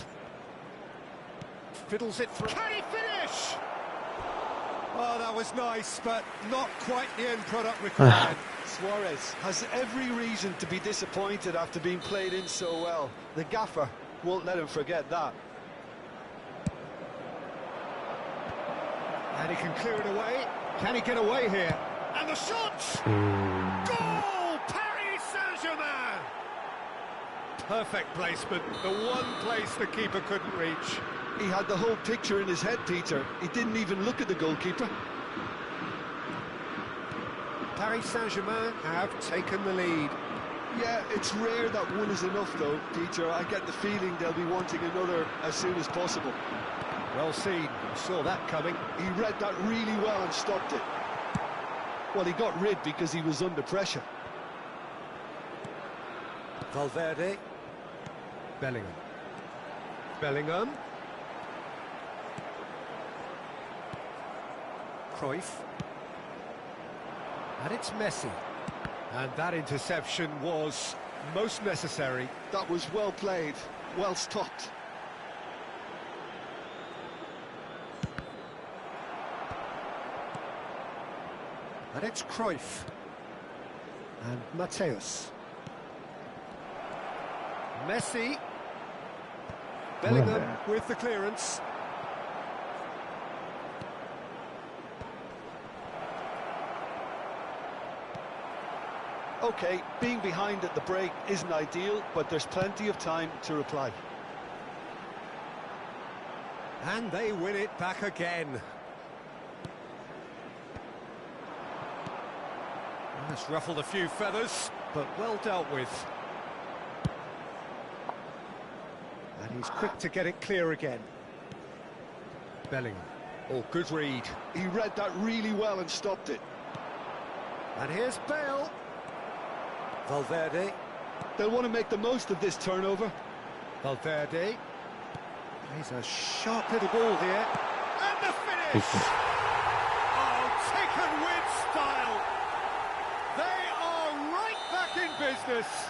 Fiddles it through. Can he finish? Oh, that was nice, but not quite the end product required. Suarez has every reason to be disappointed after being played in so well. The gaffer won't let him forget that. And he can clear it away. Can he get away here? And the shot! Goal! Paris Saint-Germain! Perfect placement, the one place the keeper couldn't reach. He had the whole picture in his head, Peter. He didn't even look at the goalkeeper. Paris Saint-Germain have taken the lead. Yeah, it's rare that one is enough though, Peter. I get the feeling they'll be wanting another as soon as possible. Well seen, saw that coming. He read that really well and stopped it. Well, he got rid because he was under pressure. Valverde. Bellingham. Bellingham. Cruyff. And it's Messi. And that interception was most necessary. That was well played, well stopped. And it's Cruyff. And Mateus. Messi. Bellingham with the clearance. OK, being behind at the break isn't ideal, but there's plenty of time to reply. And they win it back again. It's ruffled a few feathers, but well dealt with. And he's quick to get it clear again. Bellingham. Oh, good read. He read that really well and stopped it. And here's Bale. Valverde. They'll want to make the most of this turnover. Valverde. He's a sharp little ball here. And the finish! Oh, taken with style. They are right back in business.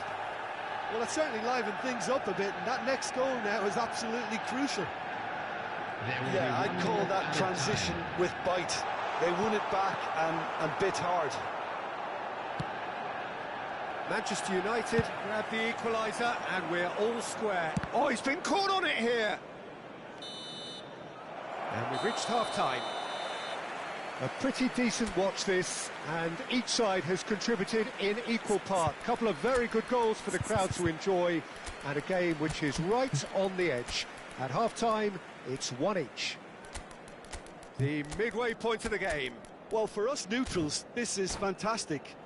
Well, it certainly livened things up a bit, and that next goal now is absolutely crucial. Yeah, I'd call that transition with bite. They won it back and bit hard. Manchester United grab the equaliser, and we're all square. Oh, he's been caught on it here. And we've reached half-time. A pretty decent watch this, and each side has contributed in equal part. A couple of very good goals for the crowd to enjoy, and a game which is right on the edge. At half-time, it's 1 each. The midway point of the game. Well, for us neutrals, this is fantastic.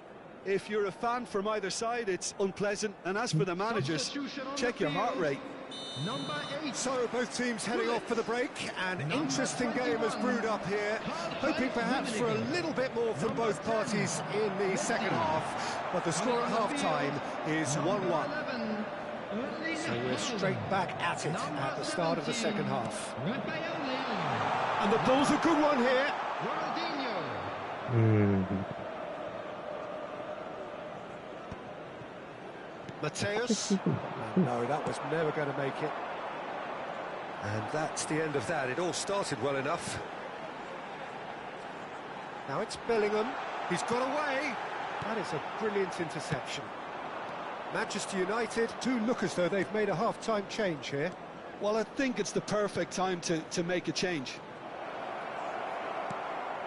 If you're a fan from either side, it's unpleasant. And as for the managers, check your heart rate. Number 8. So both teams heading off for the break. An interesting game has brewed up here. Hoping perhaps for a little bit more from both parties in the second half. But the score at half-time is 1-1. So we're straight back at it at the start of the second half. And the ball's a good one here. Mateus. No, that was never going to make it. And that's the end of that. It all started well enough. Now it's Bellingham. He's got away. That is a brilliant interception. Manchester United do look as though they've made a half-time change here. Well, I think it's the perfect time to make a change.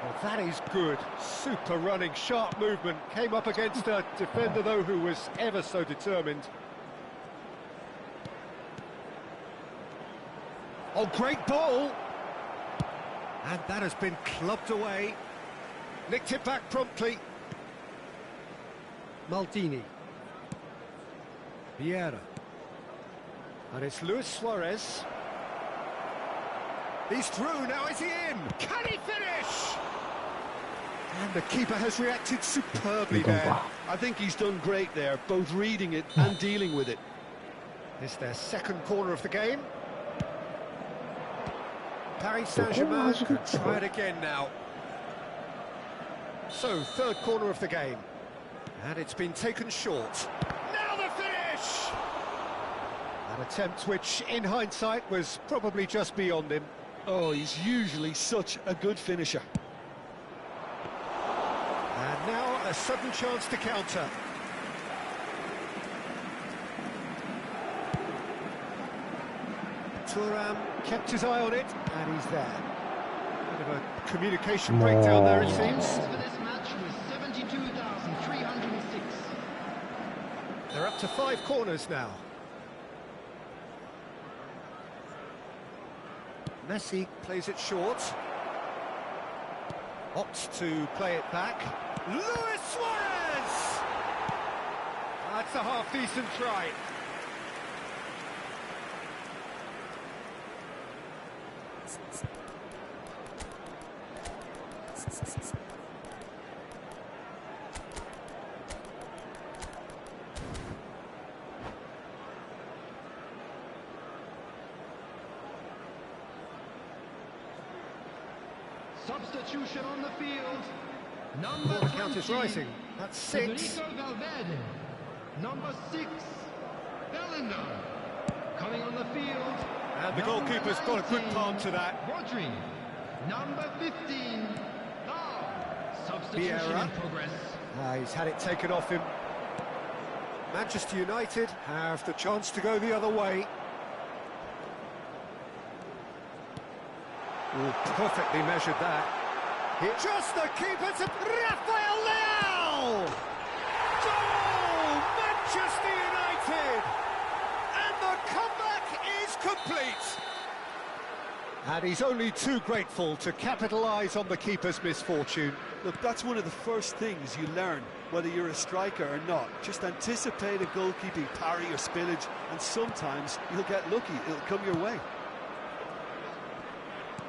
Well, that is good. Super running, sharp movement. Came up against a defender, though, who was ever so determined. Oh, great ball! And that has been clubbed away. Nicked it back promptly. Maldini. Vieira. And it's Luis Suarez. He's through, now is he in? Can he finish? And the keeper has reacted superbly there. I think he's done great there, both reading it and dealing with it. It's their second corner of the game. Paris Saint-Germain could try it again now. So, third corner of the game. And it's been taken short. Now the finish! An attempt which, in hindsight, was probably just beyond him. Oh, he's usually such a good finisher. And now a sudden chance to counter. Thuram kept his eye on it, and he's there. Bit of a communication breakdown there, it seems. For this match was 72,306. They're up to 5 corners now. Messi plays it short. Opts to play it back. Luis Suarez! That's a half-decent try. Substitution on the field. Number Oh, the count is 20, rising. That's 6. Federico Valverde. Number 6, Bellingham. Coming on the field. And the goalkeeper's got a good palm to that. Rodri. Number 15, substitution Vieira. in progress. He's had it taken off him. Manchester United have the chance to go the other way. Oh, perfectly measured that. Just the keeper to Rafael Leao! Goal! Manchester United! And the comeback is complete! And he's only too grateful to capitalise on the keeper's misfortune. Look, that's one of the first things you learn, whether you're a striker or not. Just anticipate a goalkeeping parry or spillage, and sometimes you'll get lucky. It'll come your way.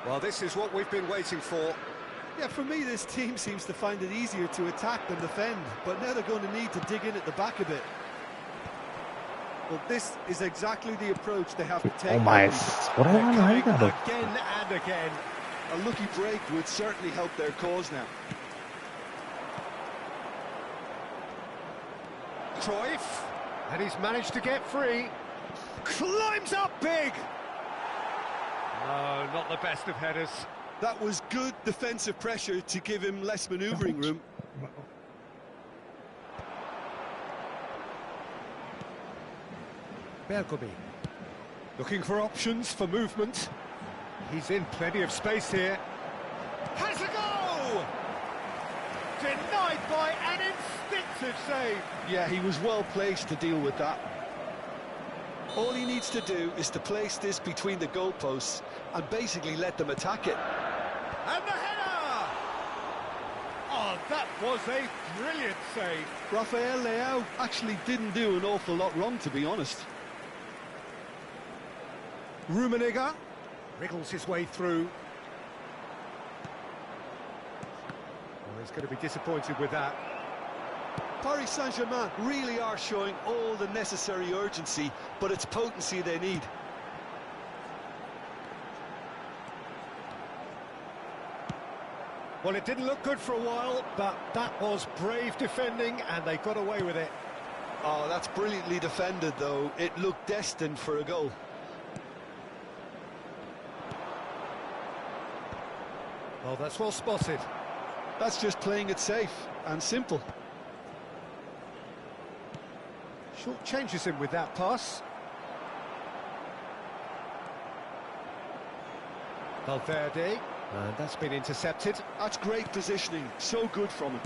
Well, this is what we've been waiting for. Yeah, for me, this team seems to find it easier to attack than defend, but now they're going to need to dig in at the back a bit. Well, this is exactly the approach they have to take. お前、それはないだろ。 Again and again. A lucky break would certainly help their cause now. Cruyff, and he's managed to get free. Climbs up big. No, not the best of headers. That was good defensive pressure to give him less manoeuvring room. Bergomi, looking for options for movement. He's in plenty of space here. Has a go! Denied by an instinctive save. Yeah, he was well placed to deal with that. All he needs to do is to place this between the goalposts and basically let them attack it. And the header! Oh, that was a brilliant save. Rafael Leao actually didn't do an awful lot wrong, to be honest. Rummenigge wriggles his way through. Oh, he's going to be disappointed with that. Paris Saint-Germain really are showing all the necessary urgency, but it's potency they need. Well, it didn't look good for a while, but that was brave defending, and they got away with it. Oh, that's brilliantly defended, though. It looked destined for a goal. Well, that's well spotted. That's just playing it safe and simple. Short changes him with that pass. Valverde, and that's been intercepted. That's great positioning, so good from him.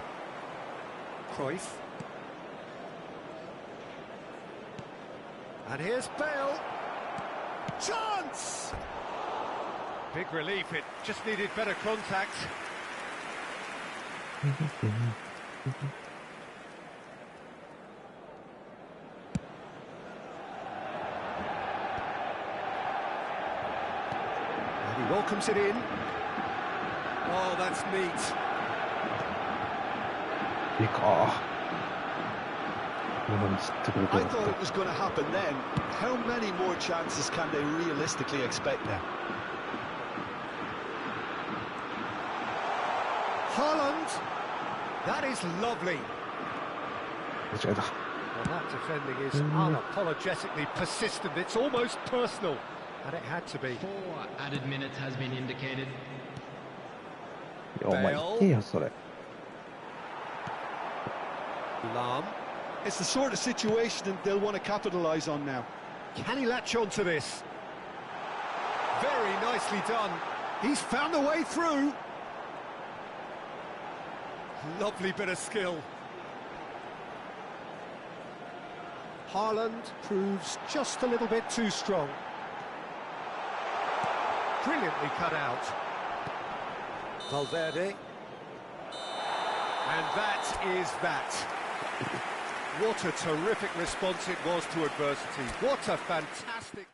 Cruyff. And here's Bale. Chance! Big relief, it just needed better contact. And he welcomes it in. Oh, that's neat. いいか。今に釣ってくれて I る。 thought it was going to happen then. How many more chances can they realistically expect now? Haaland. That is lovely. 間違えた。 Well, that defending is unapologetically persistent. It's almost personal. And it had to be. 4 added minutes has been indicated. いやお前言ってよ、それ。 Lam. It's the sort of situation that they'll want to capitalise on now. Can he latch on to this? Very nicely done. He's found a way through. Lovely bit of skill. Haaland proves just a little bit too strong. Brilliantly cut out. Valverde. And that is that. What a terrific response it was to adversity. What a fantastic...